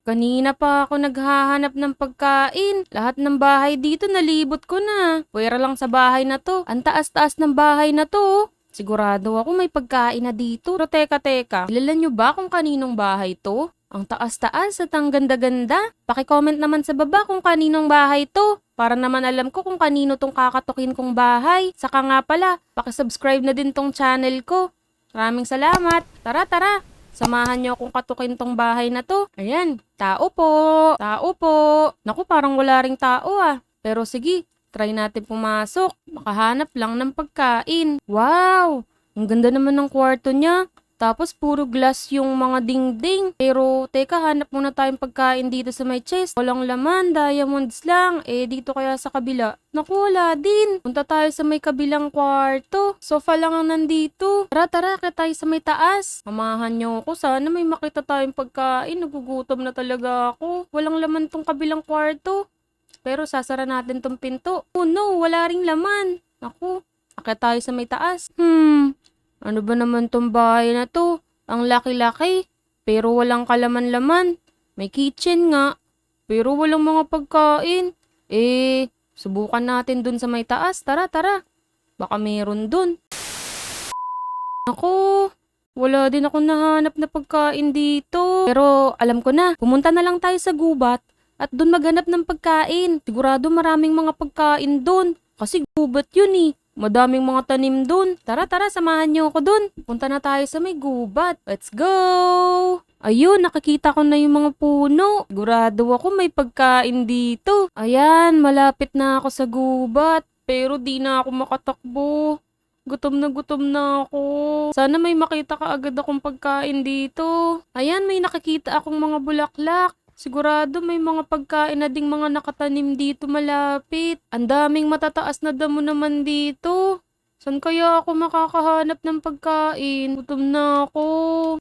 Kanina pa ako naghahanap ng pagkain. Lahat ng bahay dito nalibot ko na. Pwera lang sa bahay na to. Ang taas-taas ng bahay na to. Sigurado ako may pagkain na dito. Pero teka. Kilala nyo ba kung kaninong bahay to? Ang taas-taas at ang ganda-ganda. Paki-comment naman sa baba kung kaninong bahay to. Para naman alam ko kung kanino tong kakatukin kong bahay. Saka nga pala, paki-subscribe na din tong channel ko. Maraming salamat. Tara. Samahan niyo akong katukin tong bahay na to. Ayan, tao po. Naku, parang wala ring tao ah. Pero sige, try natin pumasok. Makahanap lang ng pagkain. Wow! Ang ganda naman ng kwarto niya. Tapos puro glass yung mga dingding. Pero teka, hanap muna tayong pagkain dito sa may chest. Walang laman, diamonds lang. Dito kaya sa kabila. Naku, wala din. Punta tayo sa may kabilang kwarto. Sofa lang ang nandito. Tara, kaya tayo sa may taas. Samahan niyo ako. Sana may makita tayong pagkain. Nagugutom na talaga ako. Walang laman tong kabilang kwarto. Pero sasara natin tong pinto. Oh no, wala ring laman. Naku, akit tayo sa may taas. Ano ba naman tong bahay na to? Ang laki-laki, pero walang kalaman-laman. May kitchen nga, pero walang mga pagkain. Subukan natin dun sa may taas. Tara. Baka meron dun. Ako, wala din ako nahanap na pagkain dito. Pero alam ko na, pumunta na lang tayo sa gubat at dun maghanap ng pagkain. Sigurado maraming mga pagkain dun. Kasi gubat yun eh. Madaming mga tanim dun. Tara, samahan niyo ako dun. Punta na tayo sa may gubat. Let's go! Ayun, nakikita ko na yung mga puno. Sigurado ako may pagkain dito. Ayan, malapit na ako sa gubat. Pero di na ako makatakbo. Gutom na ako. Sana may makita ka agad akong pagkain dito. Ayan, may nakikita akong mga bulaklak. Sigurado may mga pagkain na ding mga nakatanim dito malapit. Ang daming matataas na damo naman dito. San kaya ako makakahanap ng pagkain? Gutom na ako.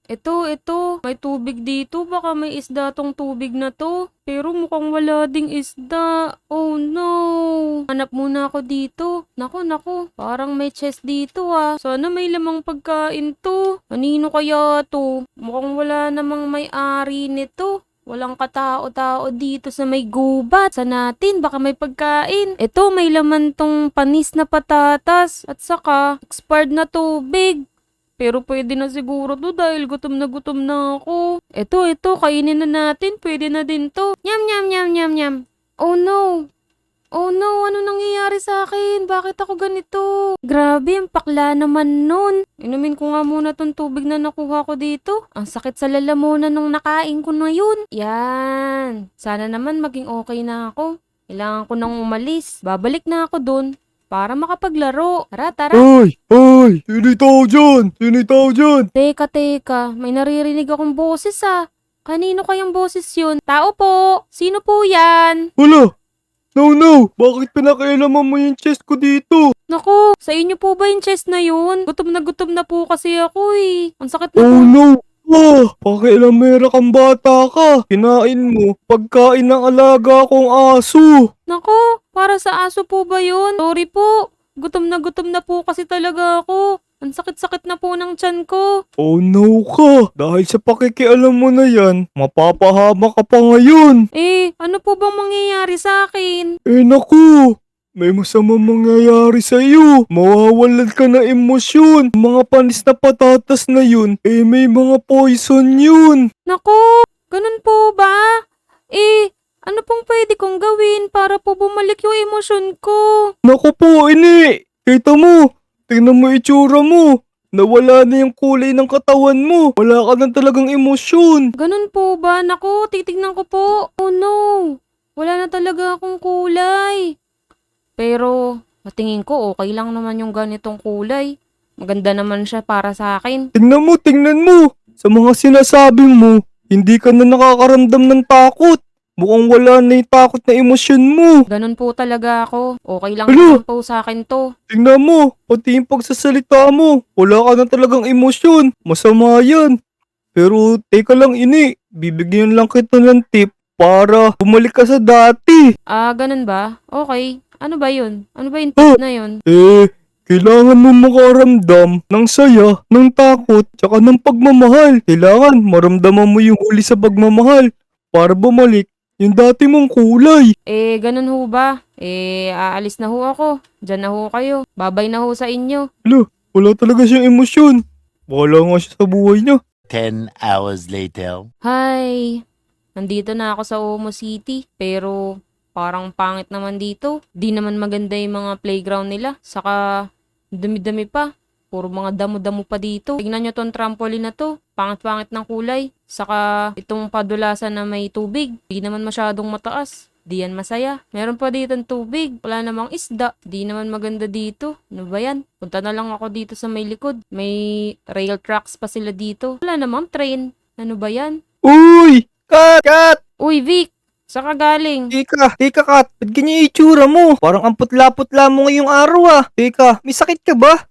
Ito. May tubig dito. Baka may isda tong tubig na to. Pero mukhang wala ding isda. Oh no. Hanap muna ako dito. Naku. Parang may chest dito ah. Sana may lamang pagkain to. Kanino kaya to? Mukhang wala namang may-ari nito. Walang katao-tao dito sa may gubat. Sa natin, baka may pagkain. Ito, may laman tong panis na patatas. At saka, expired na tubig. Pero pwede na siguro to dahil gutom na ako. Ito, kainin na natin. Pwede na din to. Nyam. Oh no, ano nangyayari sa akin? Bakit ako ganito? Grabe, ang pakla naman nun. Inumin ko nga muna tong tubig na nakuha ko dito. Ang sakit sa lalamunan nung nakain ko na yun. Yan. Sana naman maging okay na ako. Kailangan ko nang umalis. Babalik na ako dun para makapaglaro. Tara. Hoy! Sino tao dyan? Teka. May naririnig akong boses ah. Kanino kayang boses yun? Tao po! Sino po yan? Wala! No! Bakit pinakialaman mo yung chest ko dito? Naku, sa inyo po ba yung chest na yun? Gutom na po kasi ako eh. Ang sakit na Oh po. no! Pakialamera kang bata ka. Kinain mo pagkain ng alaga kong aso. Naku, para sa aso po ba yun? Sorry po. Gutom na po kasi talaga ako. Ang sakit-sakit na po ng tiyan ko. Oh no ka! Dahil sa pakikialam mo na yan, mapapahama ka pa ngayon. Ano po bang mangyayari sa akin? Naku! May masamang mangyayari sa iyo. Mawawalan ka na emosyon. Mga panis na patatas na yun, may mga poison yun. Naku, ganun po ba? Ano pong pwede kong gawin para po bumalik yung emosyon ko? Naku po, ini! Kita mo! Tingnan mo itsura mo! Nawala na yung kulay ng katawan mo! Wala ka na talagang emosyon! Ganun po ba? Naku, titignan ko po. Oh no, wala na talaga akong kulay. Pero, matingin ko okay lang naman yung ganitong kulay. Maganda naman siya para sa akin. Tingnan mo! Sa mga sinasabi mo, hindi ka na nakakaramdam ng takot! Mukhang wala na yung takot na emosyon mo! Ganun po talaga ako. Okay lang Ano? naman po sa akin to. Tingnan mo, pati yung pagsasalita mo, wala ka na talagang emosyon. Masama yan. Pero teka lang ini, bibigyan lang kita ng tip para bumalik ka sa dati. Ganun ba? Okay. Ano ba yun? Ano ba yung tip na yun? Kailangan mo makaramdam ng saya, ng takot, tsaka ng pagmamahal. Kailangan maramdaman mo yung huli sa pagmamahal para bumalik yung dati mong kulay. Ganun ho ba? Aalis na ho ako. Diyan na ho kayo. Babay na ho sa inyo. Wala talaga siyang emosyon. Wala nga siya sa buhay niya. 10 hours later. Hi! Nandito na ako sa Omo City. Pero parang pangit naman dito. Di naman maganda yung mga playground nila. Saka dumi-dumi pa. Puro mga damo-damo pa dito. Tignan nyo tong trampoline na to. Pangit-pangit ng kulay. Saka itong padulasan na may tubig. Di naman masyadong mataas. Di yan masaya. Meron pa dito tubig. Wala namang isda. Di naman maganda dito. Ano ba yan? Punta na lang ako dito sa may likod. May rail tracks pa sila dito. Wala namang train. Ano ba yan? Uy! Kat! Uy, Vic! Saka galing. Teka Kat, ba't ganyan yung itsura mo? Parang amputla-putla mo ngayong araw Teka, may sakit ka ba?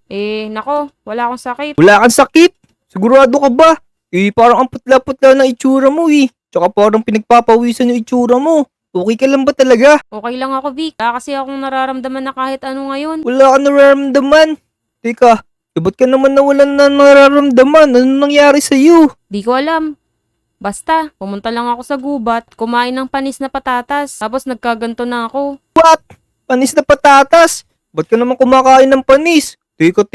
Nako. Wala akong sakit. Wala kang sakit? Sigurado ka ba? Parang amputla-putla na itsura mo Tsaka parang pinagpapawisan yung itsura mo. Okay ka lang ba talaga? Okay lang ako, Vic. Wala kasi akong nararamdaman na kahit ano ngayon. Wala ka nararamdaman. Teka, ba't ka naman nawalan na nararamdaman? Ano nangyari sa'yo? Di ko alam. Basta, pumunta lang ako sa gubat, kumain ng panis na patatas, tapos nagkaganto na ako. What? Panis na patatas? Ba't ka naman kumakain ng panis? Teka,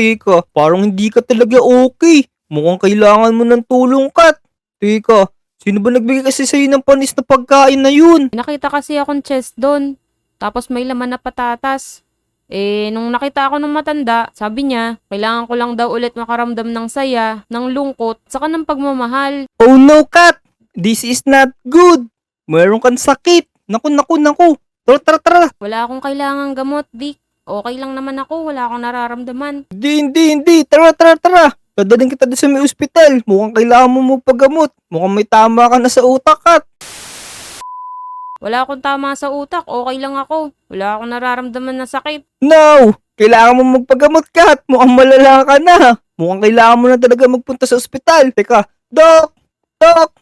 parang hindi ka talaga okay. Mukhang kailangan mo ng tulong, Kat. Teka, sino ba nagbigay kasi sa'yo ng panis na pagkain na yun? Nakita kasi akong chest doon, tapos may laman na patatas. Nung nakita ako ng matanda, sabi niya, kailangan ko lang daw ulit makaramdam ng saya, ng lungkot, saka ng pagmamahal. Oh no, Kat! This is not good! Meron kang sakit! Naku! Tara! Wala akong kailangang gamot, Vic. Okay lang naman ako, wala akong nararamdaman. Hindi! Tara! Dadaling kita doon sa may ospital. Mukhang kailangan mo magpagamot. Mukhang may tama ka na sa utak, Kat. Wala akong tama sa utak, okay lang ako. Wala akong nararamdaman na sakit. No! Kailangan mo magpagamot, Kat. Mukhang malala ka na. Mukhang kailangan mo na talaga magpunta sa ospital. Teka, Doc!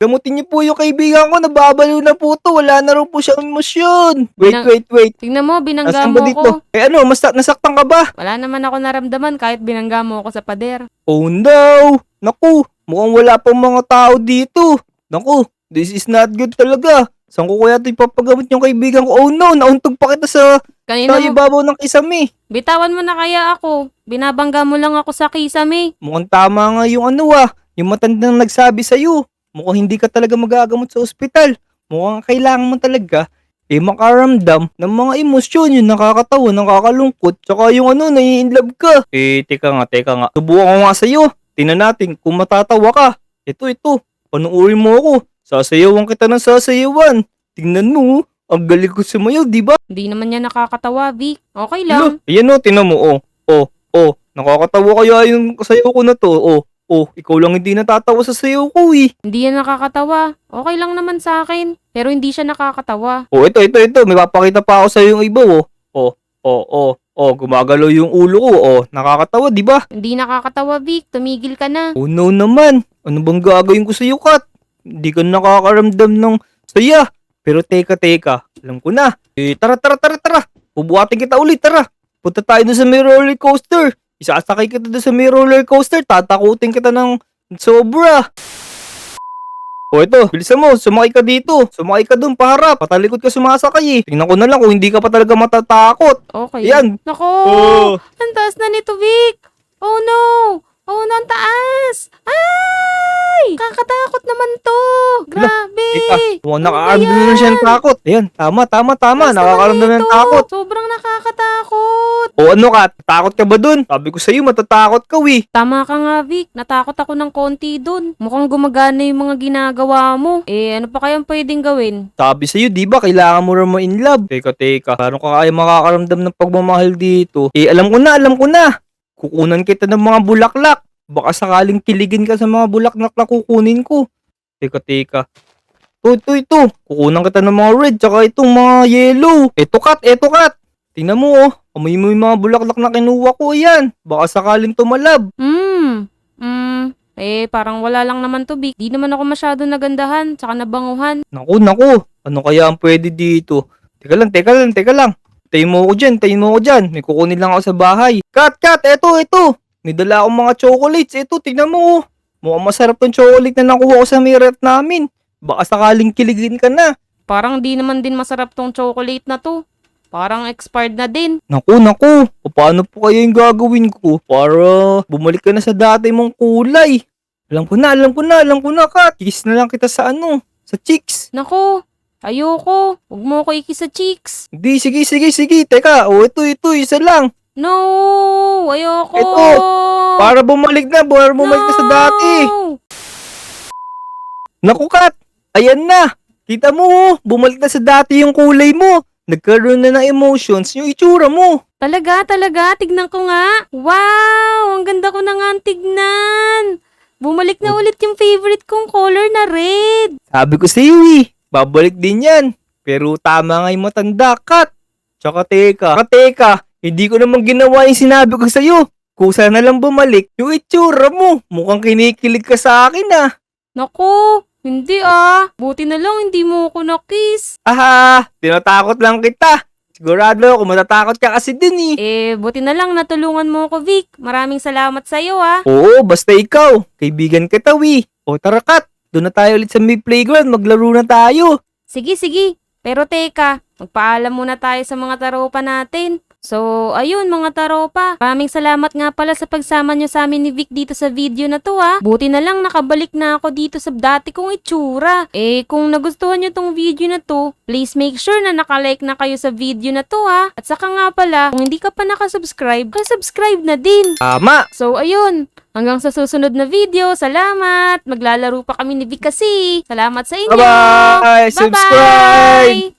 Gamutin niyo po yung kaibigan ko. Nababalo na po to. Wala na raw po siyang emosyon. Wait. Tingnan mo, binangga Nasaan mo ba dito? ako. Nasaktan ka ba? Wala naman ako naramdaman kahit binangga mo ako sa pader. Oh no! Naku, mukhang wala pang mga tao dito. Naku, this is not good talaga. Saan ko kaya ito ipapagamot yung kaibigan ko? Oh no, nauntog pa kita sa Kanina mo, ibabaw ng kisame. bitawan mo na kaya ako. Binabangga mo lang ako sa kisame. Mukhang tama nga yung yung matandang nagsabi sa'yo. Mukhang hindi ka talaga magagamot sa ospital. Mukhang kailangan mo talaga makaramdam ng mga emosyon, yung nakakatawa, nakakalungkot, tsaka yung nai-inlove ka. Teka nga. Subukan ko nga sa'yo. Tingnan natin kung matatawa ka. Ito. Panuorin mo ako. Sasayawan kita ng sasayawan. Tingnan mo, ang galing ko sumayaw, di ba? Hindi naman niya nakakatawa, Vic. Okay lang. Ayan tingnan mo, nakakatawa kaya yung sayaw ko na to, ikaw lang hindi natatawa sa sayaw ko Hindi yan nakakatawa. Okay lang naman sa akin. Pero hindi siya nakakatawa. Ito. May papakita pa ako sa yung iba, gumagalaw yung ulo ko, nakakatawa, di ba? Hindi nakakatawa, Vic. Tumigil ka na. Oh no naman. Ano bang gagawin ko sa'yo, Kat? Hindi ka nakakaramdam ng saya. Pero teka. Alam ko na. Tara. Bubuhatin kita ulit, tara. Punta tayo dun sa may roller coaster. Isasakay kita dun sa may roller coaster. Tatakutin kita ng sobra. Ito, bilisan mo. Sumakay ka dito. Sumakay ka dun, paharap. Patalikod ka sumasakay Tingnan ko na lang kung hindi ka pa talaga matatakot. Okay. Yan. Nako! Oh. Ang taas na nito, Vic! Oh no! Ang taas! Ay! Kakatakot naman to! Grabe! Mukhang nakakaramdam na siya ng takot. Ayan, tama. Taas Nakakaramdam naman ng ito. takot. Sobrang nakakatakot! O ano ka? Takot ka ba dun? Sabi ko sa'yo, matatakot ka Tama ka nga, Vic. Natakot ako ng konti dun. Mukhang gumagana yung mga ginagawa mo. Ano pa kayang pwedeng gawin? Sabi sa'yo, di ba? Kailangan mo rin in love. Teka. Paano ka kaya makakaramdam ng pagmamahal dito? Alam ko na. Kukunan kita ng mga bulaklak. Baka sakaling kiligin ka sa mga bulaklak na kukunin ko. Teka. Ito. Kukunan kita ng mga red tsaka itong mga yellow. Eto kat. Tingnan mo amoy mo yung mga bulaklak na kinuha ko yan. Baka sakaling tumalab. Parang wala lang naman to, Vic. Di naman ako masyado nagandahan, tsaka nabanguhan. Naku. Ano kaya ang pwede dito? Teka lang. Tayo mo ako dyan. May kukunin lang ako sa bahay. Kat, eto. May dala akong mga chocolates. Eto, tignan mo. Mukhang masarap tong chocolate na nakuha ko sa may ref namin. Baka sakaling kiligin ka na. Parang di naman din masarap tong chocolate na to. Parang expired na din. Naku. Paano po kaya yung gagawin ko para bumalik ka na sa dati mong kulay? Alam ko na, Kat. Kiss na lang kita sa sa cheeks. Nako, ayoko. Huwag mo ko ikis sa cheeks. Hindi, sige. Teka, ito, isa lang. No, ayoko. Ito, para bumalik na sa dati. Naku, Kat. Ayan na. Kita mo, bumalik na sa dati yung kulay mo. Nagkaroon na ng emotions yung itsura mo. Talaga, tignan ko nga. Wow, ang ganda ko na nga ang tignan. Bumalik na ulit yung favorite kong color na red. Sabi ko sa iyo babalik din yan. Pero tama nga yung matanda, Kat. Tsaka teka, hindi ko naman ginawa yung sinabi ko sa iyo. Kusa na lang bumalik yung itsura mo. Mukhang kinikilig ka sa akin Naku, hindi Buti na lang hindi mo ako na-kiss. Aha, tinatakot lang kita. Sigurado ako matatakot ka kasi din Buti na lang natulungan mo ako, Vic. Maraming salamat sa iyo Oo, basta ikaw. Kaibigan kita, O tara, Kat. Doon na tayo ulit sa may playground. Maglaro na tayo. Sige. Pero teka, magpaalam muna tayo sa mga taropa natin. So, ayun mga taropa. Maraming salamat nga pala sa pagsama nyo sa amin ni Vic dito sa video na to Buti na lang nakabalik na ako dito sa dati kong itsura. Kung nagustuhan nyo tong video na to, please make sure na nakalike na kayo sa video na to At saka nga pala, kung hindi ka pa nakasubscribe, subscribe na din. Tama. So, ayun. Hanggang sa susunod na video. Salamat. Maglalaro pa kami ni Vic kasi. Salamat sa inyo. Bye-bye. Subscribe. Bye-bye.